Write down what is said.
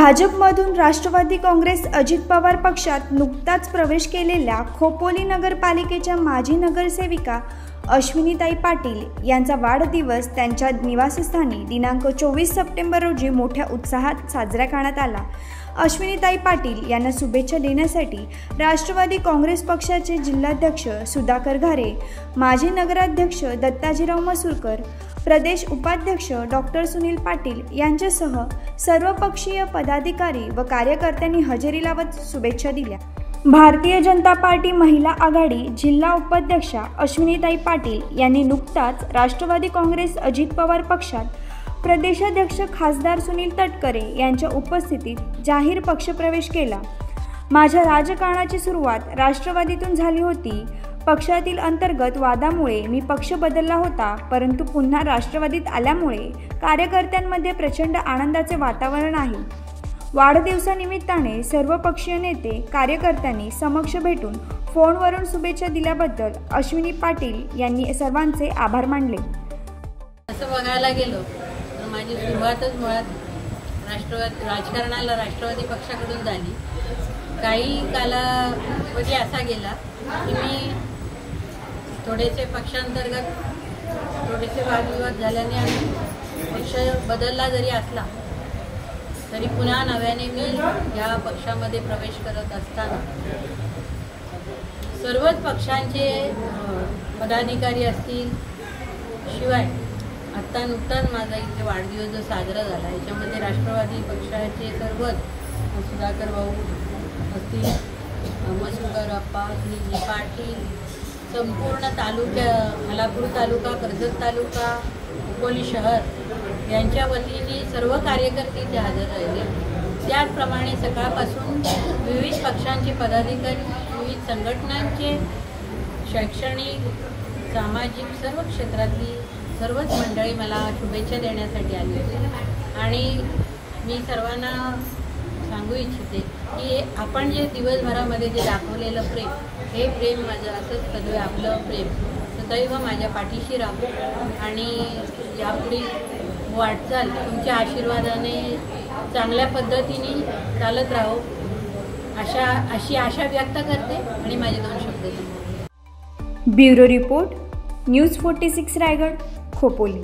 भाजपमधून राष्ट्रवादी काँग्रेस अजित पवार पक्षात नुकताच प्रवेश केलेल्या खोपोली नगरपालिकेच्या माजी नगरसेविका अश्विनीताई पाटील यांचा वाढदिवस त्यांच्या निवासस्थानी दिनांक 24 सप्टेंबर रोजी मोठ्या उत्साहात साजरा करण्यात आला। अश्विनीताई पाटील यांना शुभेच्छा देण्यासाठी राष्ट्रवादी काँग्रेस पक्षाचे जिल्हाध्यक्ष सुधाकर घारे, माजी नगराध्यक्ष दत्ताजीराव मसूरकर, प्रदेश उपाध्यक्ष डॉक्टर सुनील पाटील यांच्यासह सर्वपक्षीय पदाधिकारी व कार्यकर्त्यांनी हजेरी लावत शुभेच्छा दिल्या। भारतीय जनता पार्टी महिला आघाडी जिल्हा उपाध्यक्षा अश्विनीताई पाटील यांनी नुकताच राष्ट्रवादी काँग्रेस अजित पवार पक्षात प्रदेशाध्यक्ष खासदार सुनील तटकरे यांच्या उपस्थितीत जाहीर पक्षप्रवेश केला। माझ्या राजकारणाची सुरुवात राष्ट्रवादीतून झाली होती। पक्षातील अंतर्गत वादामुळे मी पक्ष बदलला होता, परंतु पुन्हा राष्ट्रवादीत आल्यामुळे कार्यकर्त्यांमध्ये प्रचंड आनंदाचे वातावरण आहे। वाढदिवसानिमित्ताने सर्व पक्षीय नेते कार्यकर्त्यांनी समक्ष भेटून फोनवरून शुभेच्छा दिल्याबद्दल अश्विनी पाटील यांनी सर्वांचे आभार मानले। असं बघायला गेलो तर माझी सुरुवातच मुळात राजकारणाला राष्ट्रवादी पक्षाकडून झाली। काही कालावधी असा गेला की मी थोडेसे पक्षांतर्गत थोडेसे वादविवाद झाल्याने आम्ही पक्ष बदलला जरी असला तरी पुन्हा नव्याने मी या पक्षामध्ये प्रवेश करत असताना सर्वच पक्षांचे पदाधिकारी असतील, शिवाय आत्ता नुकताच माझा इथे वाढदिवस जो साजरा झाला याच्यामध्ये राष्ट्रवादी पक्षाचे सर्वच सुधाकर भाऊ असतील, मसूरकर अप्पा, सुनील पाटील, संपूर्ण खालापूर तालुका, कर्जत तालुका, खोपोली शहर यांच्या वतीने सर्व कार्यकर्ते इथे हजर राहिले। त्याचप्रमाणे सकाळपासून विविध पक्षांचे पदाधिकारी, विविध संघटनांचे, शैक्षणिक, सामाजिक सर्व क्षेत्रातली सर्वच मंडळी मला शुभेच्छा देण्यासाठी आली होती। आणि मी सर्वांना सांगू इच्छिते की आपण जे दिवसभरामध्ये जे दाखवलेलं प्रेम, हे प्रेम माझं असंच सदैव आपलं प्रेम सदैव माझ्या पाठीशी राहू आणि यापुढे वाटचाल तुमच्या आशीर्वादाने चांगल्या पद्धतीने चालत राहू अशी आशा व्यक्त करते आणि माझे 2 शब्द सांगते। Bureau report, news 46 Raigad, Khopoli.